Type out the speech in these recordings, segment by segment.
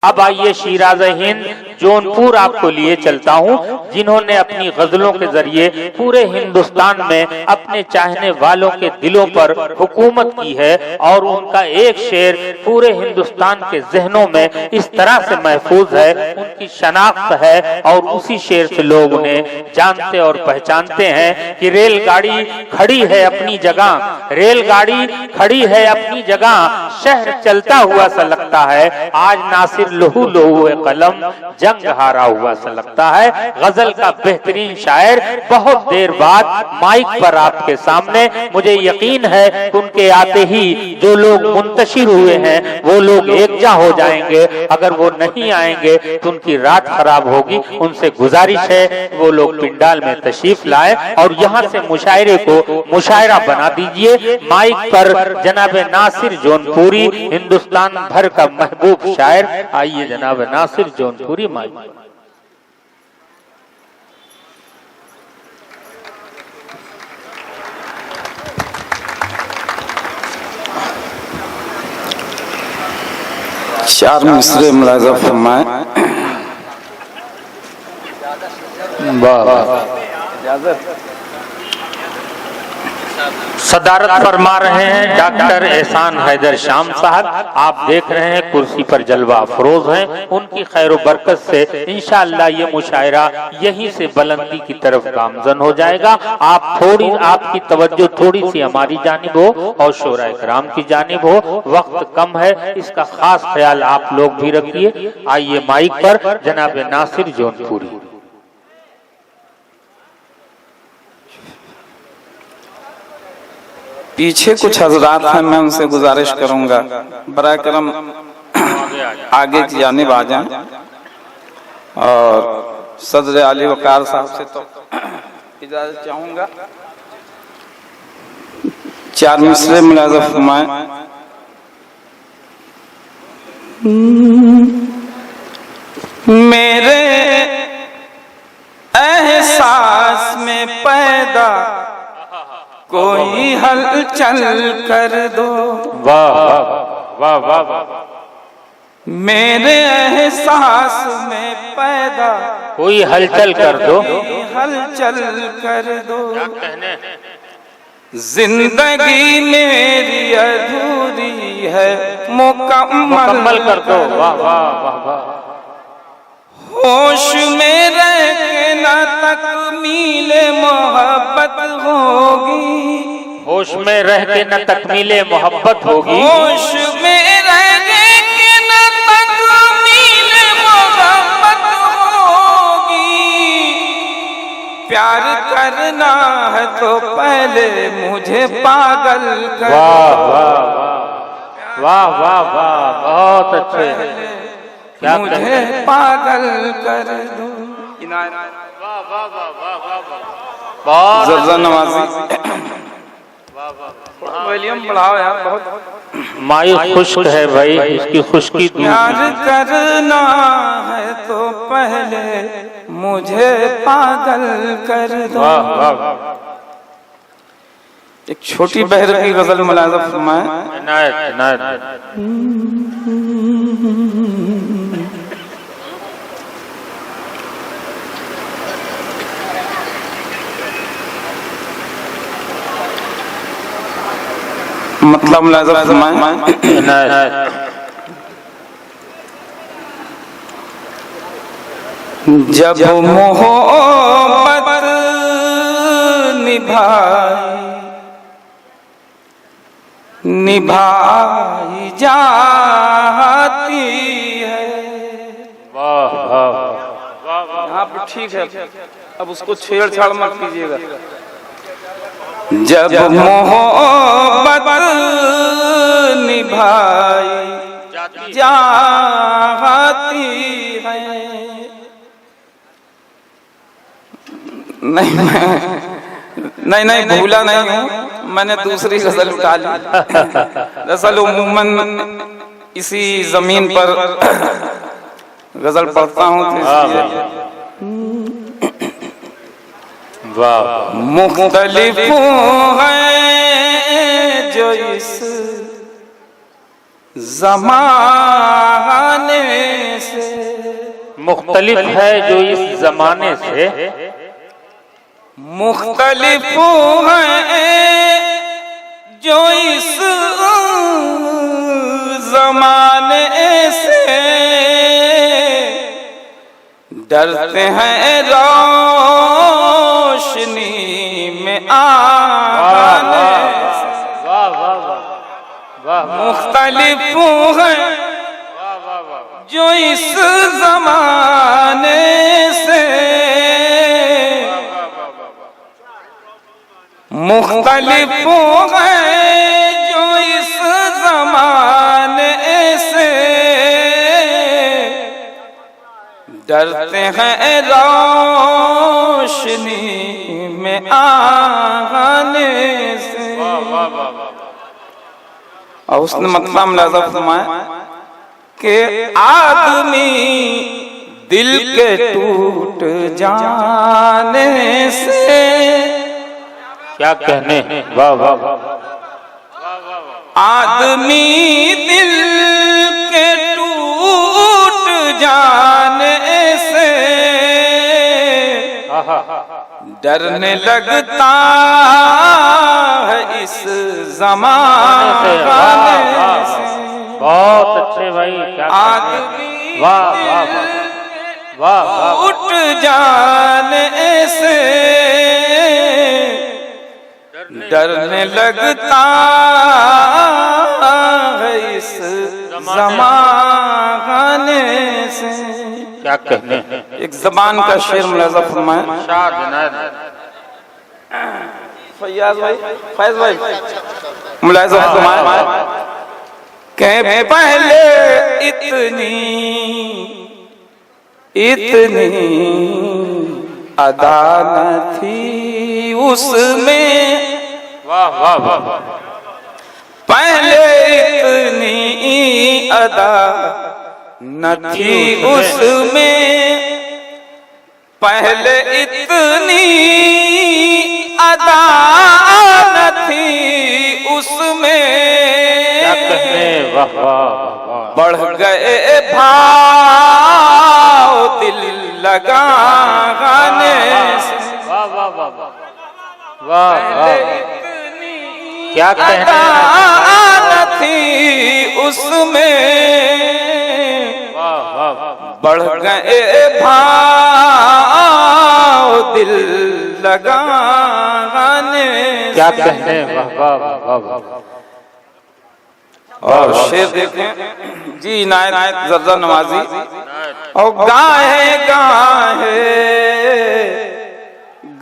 अब आइए शिराज़ हिंद जौनपुर आपको लिए चलता हूँ, जिन्होंने अपनी गजलों के जरिए पूरे हिंदुस्तान में अपने चाहने वालों के दिलों पर हुकूमत की है और उनका एक शेर पूरे हिंदुस्तान के जहनों में इस तरह से महफूज है, उनकी शनाख्त है और उसी शेर से लोग उन्हें जानते और पहचानते हैं कि रेलगाड़ी खड़ी है अपनी जगह, रेलगाड़ी खड़ी है अपनी जगह, शहर चलता हुआ सा लगता है, आज नासिर लहू लहू कलम जंग हारा हुआ सा लगता है। गजल का बेहतरीन शायर बहुत देर बाद माइक पर आपके सामने, मुझे यकीन है कि उनके आते ही जो लोग मुंतशिर हुए हैं वो लोग एकजा हो जाएंगे, अगर वो नहीं आएंगे तो उनकी रात खराब होगी। उनसे गुजारिश है वो लोग पिंडाल में तशरीफ लाए और यहाँ से मुशायरे को मुशायरा बना दीजिए। माइक पर जनाब नासिर जौनपुरी, हिंदुस्तान भर का महबूब शायर। आइए जनाब नासिर जौनपुरी माइक। चार मिसरे मुलाज़ा फरमाए। सदारत फरमा रहे हैं डॉक्टर एहसान हैदर शाम साहब। आप देख रहे हैं कुर्सी पर जलवा अफरोज हैं, उनकी खैर बरकत से इंशाअल्लाह ये मुशायरा यहीं से बुलंदी की तरफ गामजन हो जाएगा। आपकी तवज्जो थोड़ी सी हमारी जानिब हो और शोरा इकराम की जानिब हो। वक्त कम है, इसका खास ख्याल आप लोग भी रखिए। आइए माइक पर जनाब नासिर जौनपुरी। पीछे कुछ हजरात हैं, मैं उनसे गुजारिश करूंगा बराए करम आगे की जानिब आ जाएं और सदर आली वकार साहब से तो इजाजत चाहूंगा। चार मिसरे मुलाज़ा फरमाए। मेरे एहसास में पैदा कोई हलचल कर दो। वाह वाह वाह वाह। मेरे एहसास में पैदा कोई हलचल कर दो, हलचल कर दो। जिंदगी मेरी अधूरी है, मुकम्मल कर दो। वाह वाह वाह वाह। होश में रह के न तकमीले मोहब्बत होगी, होश में रह के न तकमीले मोहब्बत होगी, होश में रह के न तकमीले मोहब्बत होगी। प्यार करना है तो पहले मुझे पागल कर। वाह वाह वाह वाह वाह, बहुत अच्छे। क्या मुझे पागल कर दो। जर्रा नवाजी वॉल्यूम बढ़ाओ यार, बहुत मायूस खुश्क है भाई, इसकी खुश्की दूर। प्यार करना है तो पहले मुझे पागल कर दो। वाह वाह। एक छोटी बहर की गजल मुलाज़ा फरमाए। इनायत इनायत। मतलब मुलाज़ा फरमाए। जब मोहब्बत निभाई जाती है। वाह वाह। यहाँ पर ठीक है, अब उसको छेड़छाड़ मत कीजिएगा। जब मोहब्बत निभाई जाती है। नहीं भूला नहीं हूँ, मैंने दूसरी गजल उठा ली। दरअसल उम्मन इसी जमीन पर गजल पढ़ता हूँ मुख्तलिफ है जो इस जमाने मुख्तलिफ है जो इस जमाने से, मुख्तलिफ है जो इस जमाने से, डरते हैं रोशनी में आने से। वाह वाह वाह, मुख्तलिफ है जो इस जमाने से, मुख्तलिफ है जो इस जमाने से, डरते हैं रोशनी में आने से। और उसने मतलब मुलाज़ा फरमाया कि आदमी दिल के टूट जाने से, क्या कहने, वाह वाह, आदमी दिल के टूट जाने से, डरने लगता है इस जमाने से। बहुत अच्छे भाई, क्या आदमी वाह वाह वाह वाह, टूट जाने से, डरने लगता है इस जमाने से। क्या कहने, एक जबान का शेर मुलाज़ा फरमाए। फैयाज भाई, फैज भाई मुलाज़ा फरमाए कि पहले इतनी अदा न थी उसमें, वाह वाह वाह, पहले इतनी अदा न थी उसमें, पहले इतनी अदा न थी उसमें, क्या कहने, वाह वाह वाह, बढ़ गए भाव दिल लगाने से। वाह वाह वाह वाह वाह, क्या कहने थी उसमें, वाह वाह, बढ़ गए भाव दिल लगाने। क्या कहने, वाह वाह वाह वाह। और शेर देखें जी इनायत जर्रा नवाजी। और गाहे गाहे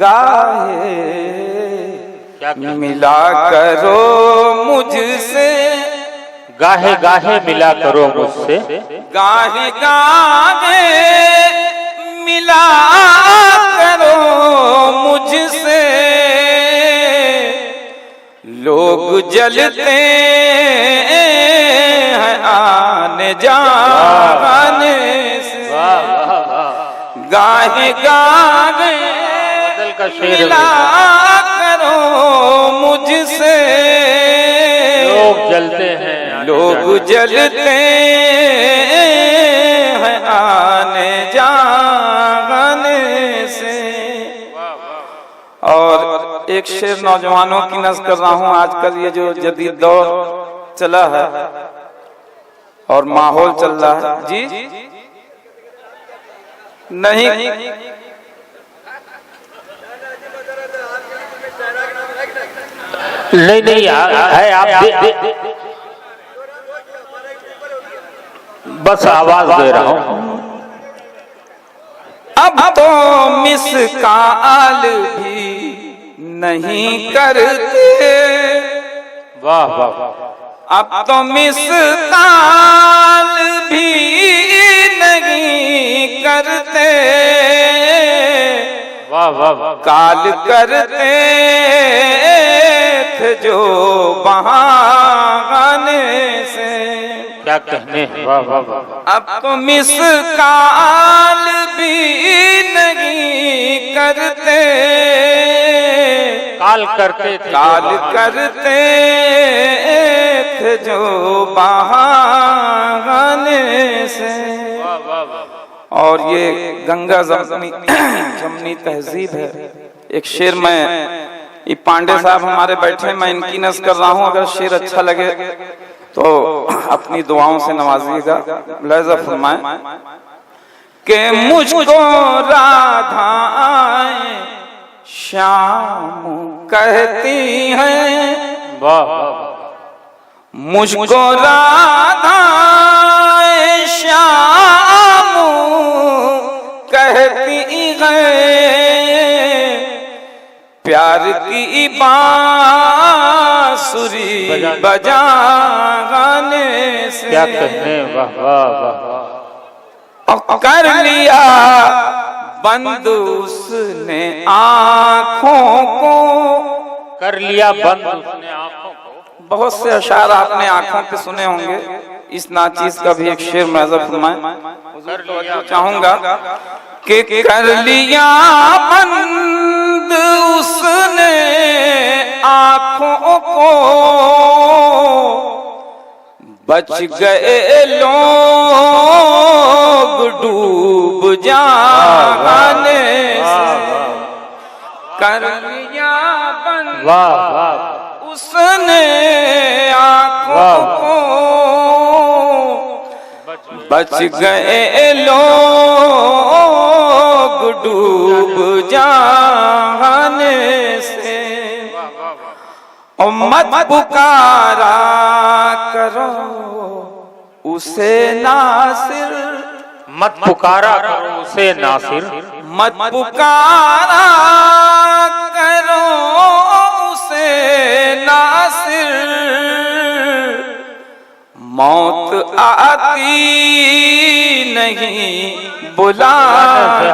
गाहे मिला करो मुझसे, गाहे गाहे मिला करो मुझसे, गाहे गाहे मिला करो मुझसे, लोग जलते हैं आने जाने से। गाहे गाहे मिला करो मुझसे, लोग जलते हैं, लोग जलते हैं आने जाने से। और एक शेर नौजवानों की नज़्म कर रहा हूँ। आजकल ये जो जदीद दौर चला है और माहौल चल रहा है जी, नहीं नहीं है, आप बस आवाज दे रहा हूँ। अब तो मिसकाल भी नहीं करते, वाह वाह, अब तो मिसकाल भी नहीं करते, वाह वाह, काल करते थे जो बहाने से। क्या कहने, वाह वाह वाह, अब तो मिसकाल भी नहीं करते, काल करते थे, काल करते थे जो बहाने से। और ये गंगा जमनी तहजीब है। एक शेर में, ये पांडे साहब हमारे बैठे, मैं इनकी नज़ कर रहा हूँ, अगर शेर अच्छा लगे तो अपनी दुआओं से नवाजिएगा। लहजा फरमाए कि मुझको राधाएं श्याम कहती हैं, मुझको राधाएं श्याम कहती हैं, प्यार की बांसुरी बजाने से। क्या कहने, वाह वाह वाह। कर लिया बंद उसने आँखों को, कर लिया बंद उसने आँखों को। बहुत से अशार आपने आँखों पे सुने होंगे, इस नाचीज का भी एक शेर महज़ब फरमाएं चाहूंगा कि कर लिया बंद उसने आँखों को, बच गए लोग डूब जाने से। कर लिया बंद उसने आँखों को, बच गए लोग डूब जाने से। और मत पुकारा करो उसे नासिर, मत पुकारा करो उसे नासिर, मत पुकारा करो उसे नासिर। मौत आती नहीं बुलाने,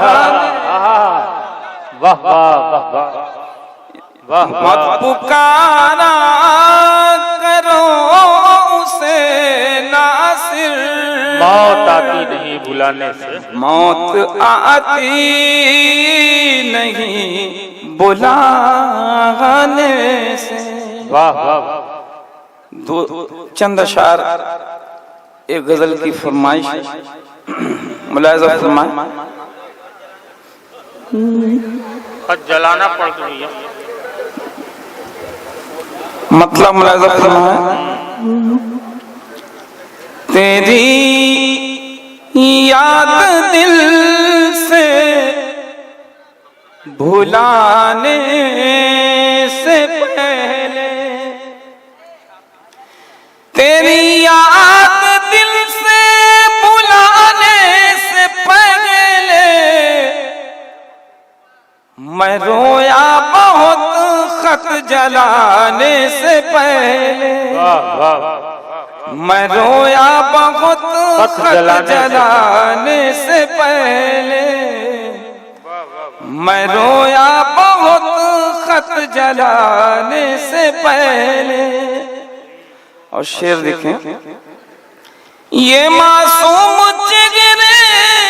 वाह वाह वाह वाह। मत पुकारा करो उसे नासिर, मौत आती नहीं बुलाने से, मौत आती नहीं बुलाने से। वाह वाह। दो चंद अशार एक गजल की फरमाइश मुलाहिजा फरमाए। खत जलाना पड़ रही है, मतलब मुलाहिजा फरमाए। तेरी याद दिल से भुलाने से पहले, तेरी याद दिल से भुलाने से पहले, मैं रोया बहुत खत जलाने से पहले। मैं रोया बहुत खत जलाने से पहले, मैं रोया बहुत खत जलाने से पहले। और शेर देखें, ये मासूम जिगरे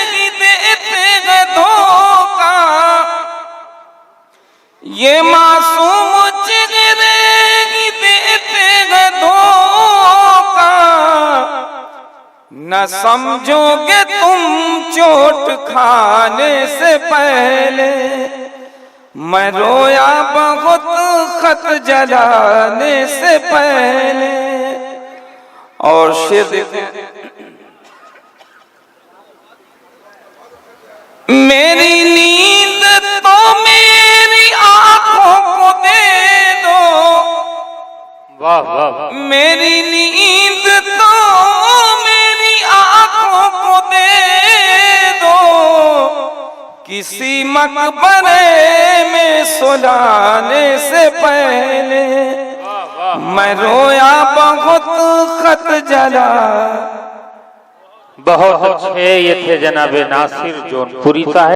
की देते हैं धोखा, ये मासूम जिगरे की देते हैं धोखा, न समझोगे तुम चोट खाने से पहले। मैं रोया बहुत खत जलाने से पहले। और शेर देखें, मेरी नींद तो मेरी आंखों को दे दो, वाह वाह। मेरी नींद तो मेरी आंखों को दे दो, किसी मकबरे में सुलाने से पहले। मैं रोया बहुत खत जला। बहुत अच्छे ये थे जनाबे नासिर जौनपुरी साहब।